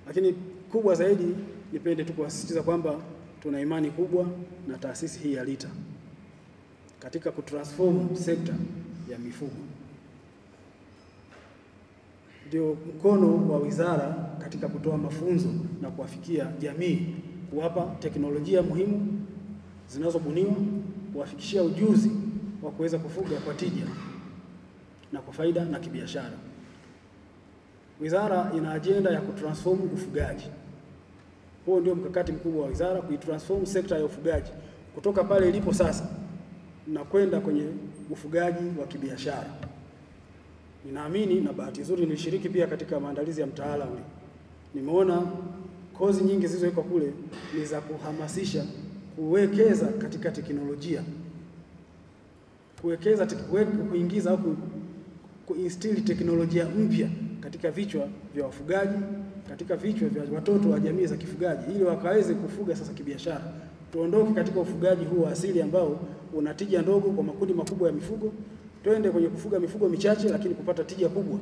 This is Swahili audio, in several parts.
Lakini kubwa zaidi, nipende tu kuasisitiza kwamba tuna imani kubwa na taasisi hii ya LITA katika kutransform sekta ya mifugo. Ndio mkono wa wizara katika kutoa mafunzo na kuwafikia jamii, kuwapa teknolojia muhimu zinazobuniwa, kuwafikishia ujuzi wa kuweza kufuga kwa tija na kwa faida na kibiashara. Wizara ina ajenda ya kutransform ufugaji. Huo ndio mkakati mkubwa wa wizara, kuitransform sekta ya ufugaji kutoka pale ilipo sasa na kwenda kwenye ufugaji wa kibiashara. Ninaamini, na bahati nzuri nilishiriki pia katika maandalizi ya mtaala ule, nimeona kozi nyingi zilizowekwa kule ni za kuhamasisha kuwekeza katika teknolojia, kuingiza au kuinstill teknolojia mpya katika vichwa vya wafugaji, katika vichwa vya watoto wa jamii za kifugaji, ili wakaweze kufuga sasa kibiashara. Tuondoke katika ufugaji huu wa asili ambao una tija ndogo kwa makundi makubwa ya mifugo, twende kwenye kufuga mifugo michache lakini kupata tija kubwa.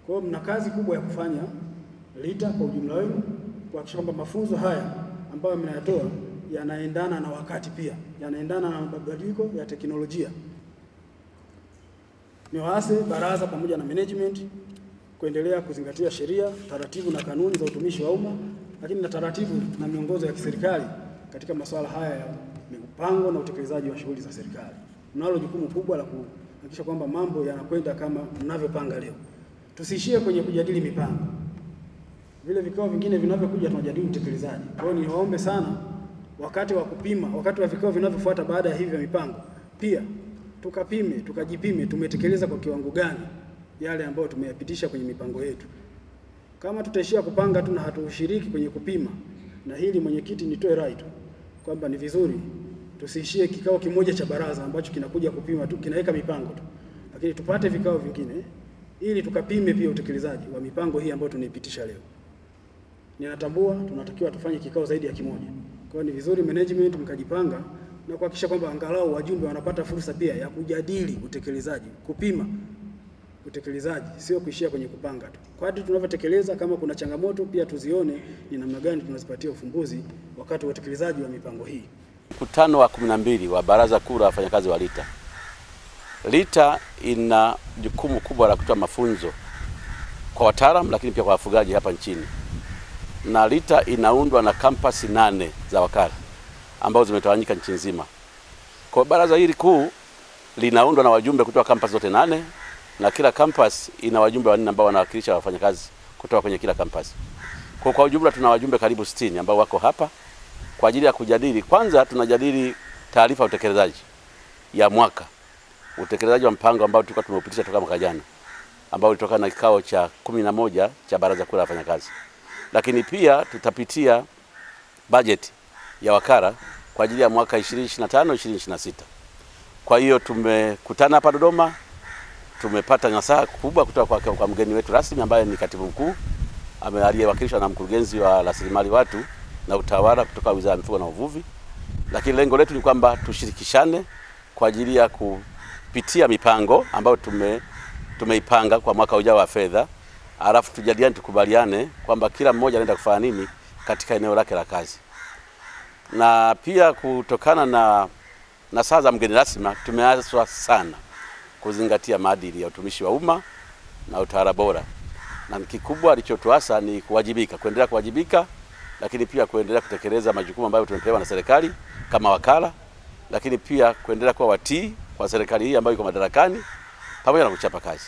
Kwa hiyo mna kazi kubwa ya kufanya LITA kwa ujumla wenu, kuhakikisha kwamba mafunzo haya ambayo mnayatoa yanaendana na wakati, pia yanaendana na mabadiliko ya teknolojia. Niwaase baraza pamoja na management kuendelea kuzingatia sheria, taratibu na kanuni za utumishi wa umma, lakini na taratibu na miongozo ya kiserikali katika masuala haya ya mipango na utekelezaji wa shughuli za serikali. Mnalo jukumu kubwa la kuhakikisha kwamba mambo yanakwenda kama mnavyopanga leo. Tusiishie kwenye kujadili mipango. Vile vikao vingine vinavyokuja tunajadili utekelezaji. Kwa hiyo niwaombe sana, wakati wa kupima, wakati wa vikao vinavyofuata baada ya hivi vya mipango, pia tukajipime tumetekeleza kwa kiwango gani yale ambayo tumeyapitisha kwenye mipango yetu. Kama tutaishia kupanga tu na hatushiriki kwenye kupima, na hili mwenyekiti nitoe rai tu kwamba ni vizuri tusiishie kikao kimoja cha baraza ambacho kinakuja kupima tu, kinaweka mipango tu, lakini tupate vikao vingine ili tukapime pia utekelezaji wa mipango hii ambayo tunaipitisha leo. Ninatambua tunatakiwa tufanye kikao zaidi ya kimoja. Kwa hiyo ni vizuri management mkajipanga na kuhakikisha kwamba angalau wajumbe wanapata fursa pia ya kujadili utekelezaji, kupima utekelezaji, sio kuishia kwenye kupanga tu. Kadri tunavyotekeleza, kama kuna changamoto pia tuzione ni namna gani tunazipatia ufumbuzi wakati wa utekelezaji wa mipango hii. Mkutano wa 12 wa Baraza Kuu la Wafanyakazi wa LITA. LITA ina jukumu kubwa la kutoa mafunzo kwa wataalamu lakini pia kwa wafugaji hapa nchini. Na LITA inaundwa na kampasi 8 za wakala ambazo zimetawanyika nchi nzima. Kwa baraza hili kuu linaundwa na wajumbe kutoka kampasi zote 8, na kila kampasi ina wajumbe 4 ambao wanawakilisha wafanyakazi kutoka kwenye kila kampasi. Kwa ujumla tuna wajumbe karibu 60 ambao wako hapa kwa ajili ya kujadili. Kwanza tunajadili taarifa ya utekelezaji ya mwaka, utekelezaji wa mpango ambao tulikuwa tumeupitisha toka mwaka jana, ambao ulitoka na kikao cha 11 cha Baraza Kuu la Wafanyakazi. Lakini pia tutapitia bajeti ya wakala kwa ajili ya mwaka 2025-2026. Kwa hiyo tumekutana hapa Dodoma, tumepata nasaha kubwa kutoka kwa mgeni wetu rasmi ambaye ni Katibu Mkuu aliyewakilishwa na Mkurugenzi wa Rasilimali Watu na Utawala kutoka Wizara ya Mifugo na Uvuvi. Lakini lengo letu ni kwamba tushirikishane kwa ajili ya kupitia mipango ambayo tumeipanga kwa mwaka ujao wa fedha, alafu tujadiliane, tukubaliane kwamba kila mmoja anaenda kufanya nini katika eneo lake la kazi. Na pia kutokana na saa za mgeni rasmi, tumeaswa sana kuzingatia maadili ya utumishi wa umma na utawala bora. Na kikubwa alichotuasa ni kuendelea kuwajibika, lakini pia kuendelea kutekeleza majukumu ambayo tumepewa na serikali kama wakala, lakini pia kuendelea kuwa watii kwa serikali hii ambayo iko madarakani, pamoja na kuchapa kazi.